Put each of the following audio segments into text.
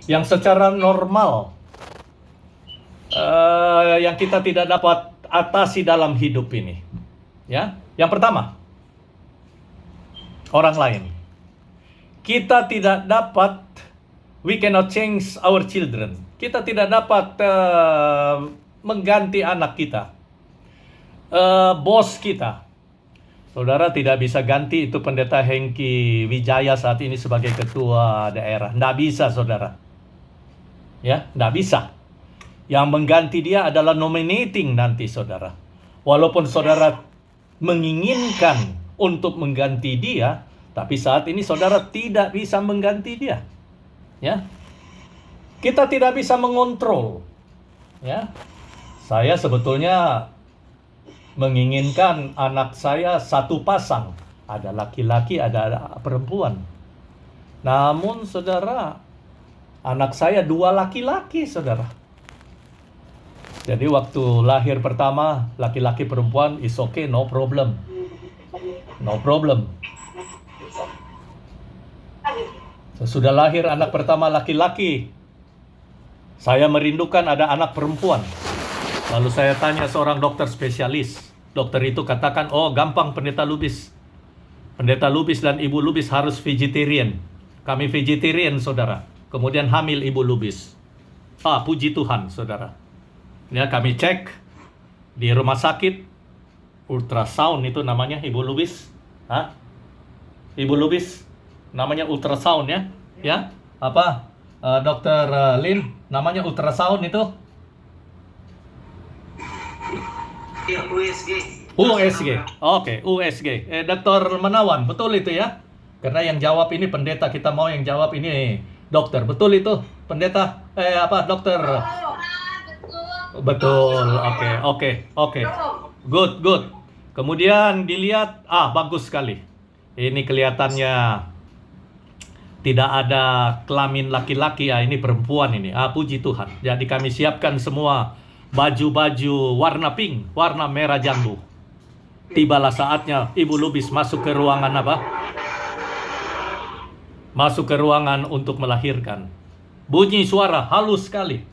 yang secara normal yang kita tidak dapat atasi dalam hidup ini. Ya, yang pertama, orang lain. Kita tidak dapat, we cannot change our children. Kita tidak dapat mengganti anak kita, bos kita. Saudara tidak bisa ganti itu Pendeta Hengki Wijaya saat ini sebagai ketua daerah. Nggak bisa, saudara. Ya, nggak bisa. Yang mengganti dia adalah nominating nanti, saudara. Walaupun saudara menginginkan untuk mengganti dia, tapi saat ini saudara tidak bisa mengganti dia. Ya, kita tidak bisa mengontrol. Ya, saya sebetulnya menginginkan anak saya satu pasang, ada laki-laki, ada perempuan. Namun saudara, anak saya 2 laki-laki, saudara. Jadi waktu lahir pertama, laki-laki perempuan, is okay, no problem. No problem. Sudah lahir anak pertama laki-laki, saya merindukan ada anak perempuan. Lalu saya tanya seorang dokter spesialis. Dokter itu katakan, oh gampang Pendeta Lubis. Pendeta Lubis dan Ibu Lubis harus vegetarian. Kami vegetarian, saudara. Kemudian hamil Ibu Lubis. Puji Tuhan, saudara. Ya, kami cek di rumah sakit, ultrasound itu namanya Ibu Lubis. Ibu Lubis, namanya ultrasound ya. Ya, apa? Dokter Lin, namanya ultrasound itu? USG. USG. Oke, USG. Dokter Menawan, betul itu ya? Karena yang jawab ini pendeta, kita mau yang jawab ini dokter. Betul itu, pendeta? Dokter? Betul. Oke. Good. Kemudian dilihat, bagus sekali. Ini kelihatannya tidak ada kelamin laki-laki, ini perempuan ini. Puji Tuhan. Jadi kami siapkan semua baju-baju warna pink, warna merah jambu. Tibalah saatnya Ibu Lubis masuk ke ruangan Masuk ke ruangan untuk melahirkan. Bunyi suara halus sekali.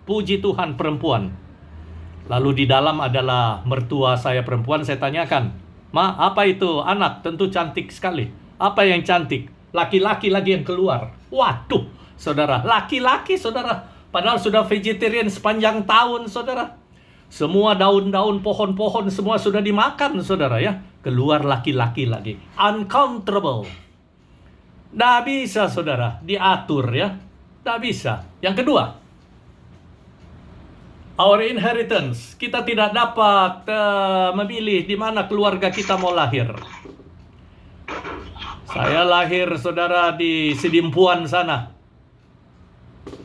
Puji Tuhan, perempuan. Lalu di dalam adalah mertua saya perempuan. Saya tanyakan, Ma, apa itu anak? Tentu cantik sekali. Apa yang cantik? Laki-laki lagi yang keluar. Waduh, saudara, laki-laki, saudara. Padahal sudah vegetarian sepanjang tahun, saudara. Semua daun-daun, pohon-pohon, semua sudah dimakan, saudara ya. Keluar laki-laki lagi. Uncountable. Nggak bisa, saudara, diatur ya. Nggak bisa. Yang kedua, our inheritance. Kita tidak dapat memilih di mana keluarga kita mau lahir. Saya lahir, saudara, di Sidimpuan sana.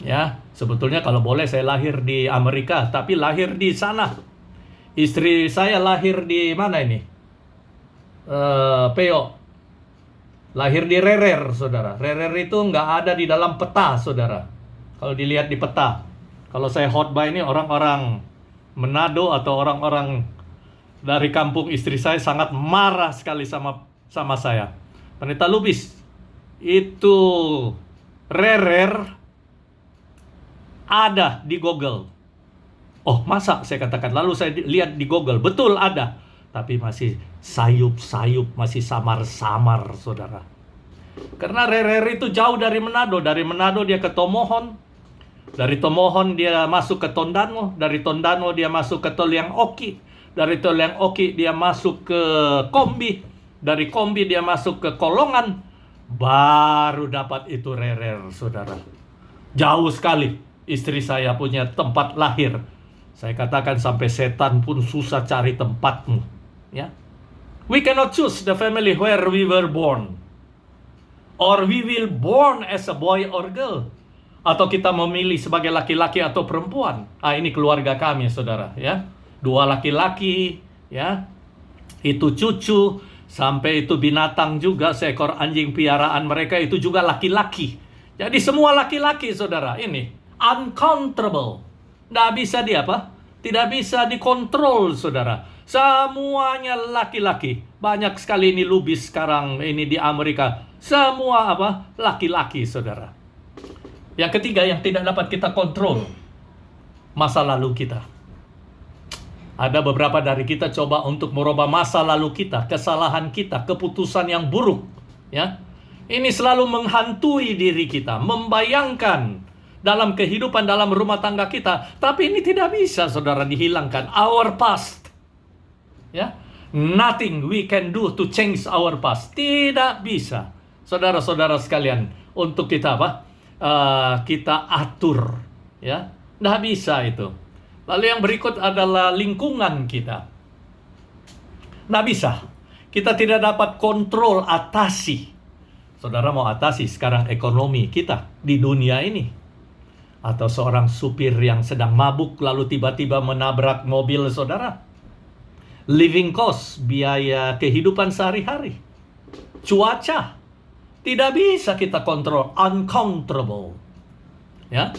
Ya, sebetulnya kalau boleh saya lahir di Amerika, tapi lahir di sana. Istri saya lahir di mana ini? Peo. Lahir di Rerer, saudara. Rerer itu nggak ada di dalam peta, saudara. Kalau dilihat di peta. Kalau saya khotbah ini, orang-orang Manado atau orang-orang dari kampung istri saya sangat marah sekali sama saya. Pendeta Lubis, itu Rerer ada di Google. Oh, masa? Saya katakan. Lalu saya lihat di Google. Betul ada. Tapi masih sayup-sayup, masih samar-samar, saudara. Karena Rerer itu jauh dari Manado. Dari Manado dia ke Tomohon. Dari Tomohon dia masuk ke Tondano. Dari Tondano dia masuk ke Toliang Oki. Dari Toliang Oki dia masuk ke Kombi. Dari Kombi dia masuk ke Kolongan. Baru dapat itu Rerer, saudara. Jauh sekali. Istri saya punya tempat lahir. Saya katakan sampai setan pun susah cari tempatmu. Ya, we cannot choose the family where we were born, or we will born as a boy or girl, atau kita memilih sebagai laki-laki atau perempuan. Ini keluarga kami, saudara. Ya, 2 laki-laki. Ya, itu cucu, sampai itu binatang juga, seekor anjing piaraan mereka itu juga laki-laki. Jadi semua laki-laki, saudara. Ini uncountable. Nggak bisa tidak bisa dikontrol, saudara. Semuanya laki-laki. Banyak sekali ini Lubis sekarang ini di Amerika. Semua laki-laki, saudara. Yang ketiga yang tidak dapat kita kontrol, masa lalu kita. Ada beberapa dari kita coba untuk merubah masa lalu kita, kesalahan kita, keputusan yang buruk, ya. Ini selalu menghantui diri kita, membayangkan dalam kehidupan dalam rumah tangga kita, tapi ini tidak bisa saudara dihilangkan. Our past, ya. Nothing we can do to change our past. Tidak bisa, saudara-saudara sekalian, untuk kita kita atur, ya. Tidak bisa itu. Lalu yang berikut adalah lingkungan kita. Nggak bisa. Kita tidak dapat kontrol, atasi. Saudara mau atasi sekarang ekonomi kita di dunia ini. Atau seorang supir yang sedang mabuk lalu tiba-tiba menabrak mobil saudara. Living cost, biaya kehidupan sehari-hari. Cuaca. Tidak bisa kita kontrol, uncontrollable. Ya.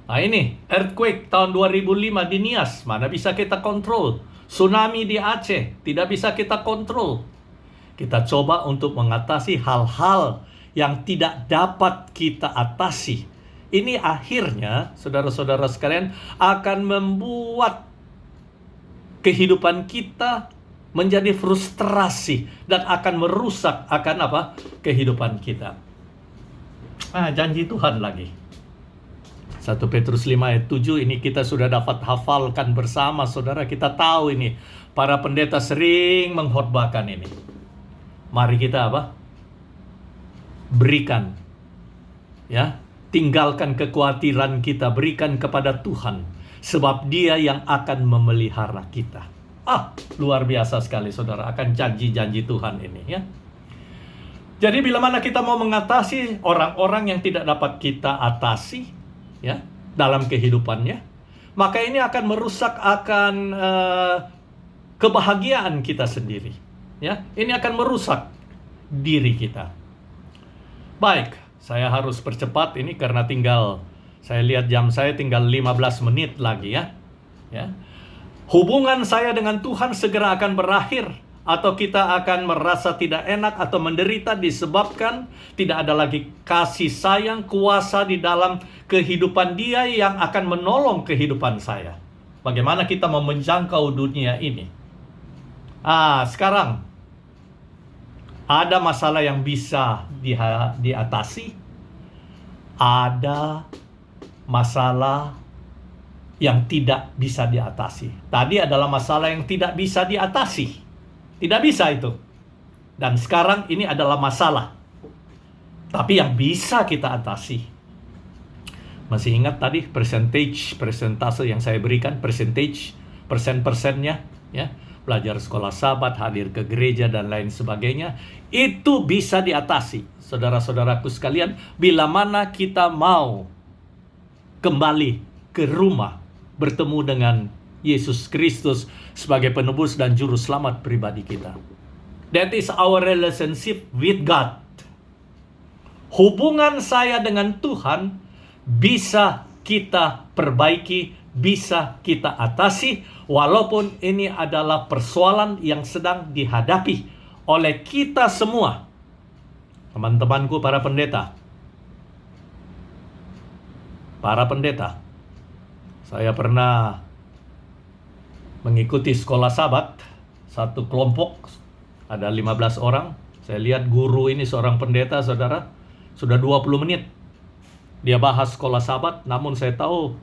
Nah ini, earthquake tahun 2005 di Nias, mana bisa kita kontrol. Tsunami di Aceh, tidak bisa kita kontrol. Kita coba untuk mengatasi hal-hal yang tidak dapat kita atasi. Ini akhirnya, saudara-saudara sekalian, akan membuat kehidupan kita menjadi frustrasi dan akan merusak kehidupan kita. Janji Tuhan lagi. 1 Petrus 5 ayat 7 ini kita sudah dapat hafalkan bersama, saudara. Kita tahu ini, para pendeta sering mengkhotbahkan ini. Mari kita berikan, ya, tinggalkan kekhawatiran kita, berikan kepada Tuhan, sebab Dia yang akan memelihara kita. Luar biasa sekali, saudara, akan janji-janji Tuhan ini, ya. Jadi bila mana kita mau mengatasi orang-orang yang tidak dapat kita atasi, ya, dalam kehidupannya, maka ini akan merusak kebahagiaan kita sendiri, ya. Ini akan merusak diri kita. Baik, saya harus percepat ini karena saya lihat jam saya tinggal 15 menit lagi, ya. Hubungan saya dengan Tuhan segera akan berakhir, atau kita akan merasa tidak enak atau menderita disebabkan tidak ada lagi kasih sayang, kuasa di dalam kehidupan Dia yang akan menolong kehidupan saya. Bagaimana kita mau menjangkau dunia ini? Sekarang ada masalah yang bisa diatasi. Ada masalah yang tidak bisa diatasi. Tadi adalah masalah yang tidak bisa diatasi. Tidak bisa itu. Dan sekarang ini adalah masalah. Tapi yang bisa kita atasi. Masih ingat tadi persentase yang saya berikan, persen-persennya, ya. Belajar sekolah Sabat, hadir ke gereja dan lain sebagainya. Itu bisa diatasi, saudara-saudaraku sekalian, bila mana kita mau kembali ke rumah, bertemu dengan Yesus Kristus sebagai penebus dan juru selamat pribadi kita. That is our relationship with God. Hubungan saya dengan Tuhan bisa kita perbaiki, bisa kita atasi, walaupun ini adalah persoalan yang sedang dihadapi oleh kita semua. Teman-temanku para pendeta. Saya pernah mengikuti sekolah Sabat, satu kelompok, ada 15 orang. Saya lihat guru ini seorang pendeta, saudara, sudah 20 menit. Dia bahas sekolah Sabat, namun saya tahu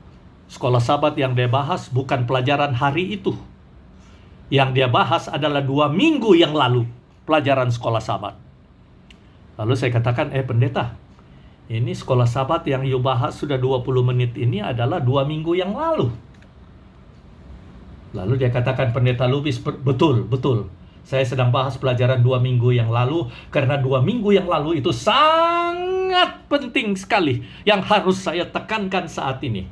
sekolah Sabat yang dia bahas bukan pelajaran hari itu. Yang dia bahas adalah 2 minggu yang lalu, pelajaran sekolah Sabat. Lalu saya katakan, pendeta, ini sekolah Sabat yang you bahas sudah 20 menit ini adalah 2 minggu yang lalu. Lalu dia katakan, pendeta Lubis, betul. Saya sedang bahas pelajaran 2 minggu yang lalu, karena 2 minggu yang lalu itu sangat penting sekali, yang harus saya tekankan saat ini.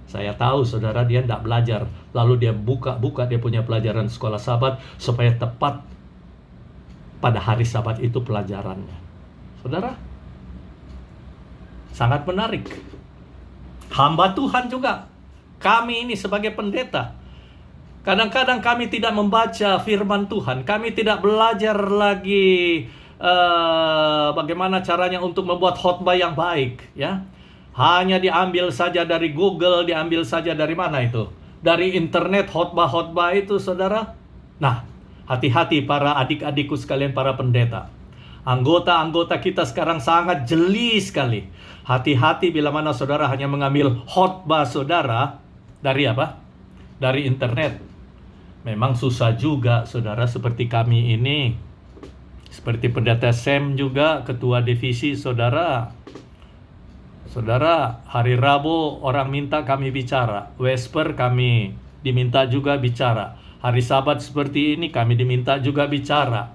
Saya tahu, saudara, dia tidak belajar. Lalu dia buka dia punya pelajaran sekolah Sabat, supaya tepat pada hari Sabat itu pelajarannya. Saudara, sangat menarik. Hamba Tuhan juga, kami ini sebagai pendeta, kadang-kadang kami tidak membaca firman Tuhan. Kami tidak belajar lagi bagaimana caranya untuk membuat khotbah yang baik, ya. Hanya diambil saja dari Google, diambil saja dari mana itu? Dari internet, khotbah-khotbah itu, saudara. Nah, hati-hati para adik-adikku sekalian, para pendeta. Anggota-anggota kita sekarang sangat jeli sekali. Hati-hati bila mana saudara hanya mengambil khotbah saudara dari apa? Dari internet. Memang susah juga, saudara, seperti kami ini. Seperti pendeta Sam juga, ketua divisi, saudara. Saudara, hari Rabu orang minta kami bicara. Vesper kami diminta juga bicara. Hari Sabat seperti ini kami diminta juga bicara.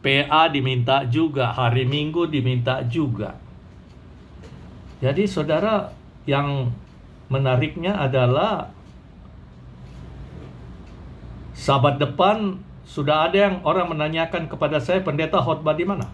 PA diminta juga. Hari Minggu diminta juga. Jadi saudara, yang menariknya adalah Sabat depan sudah ada yang orang menanyakan kepada saya, pendeta khotbah di mana?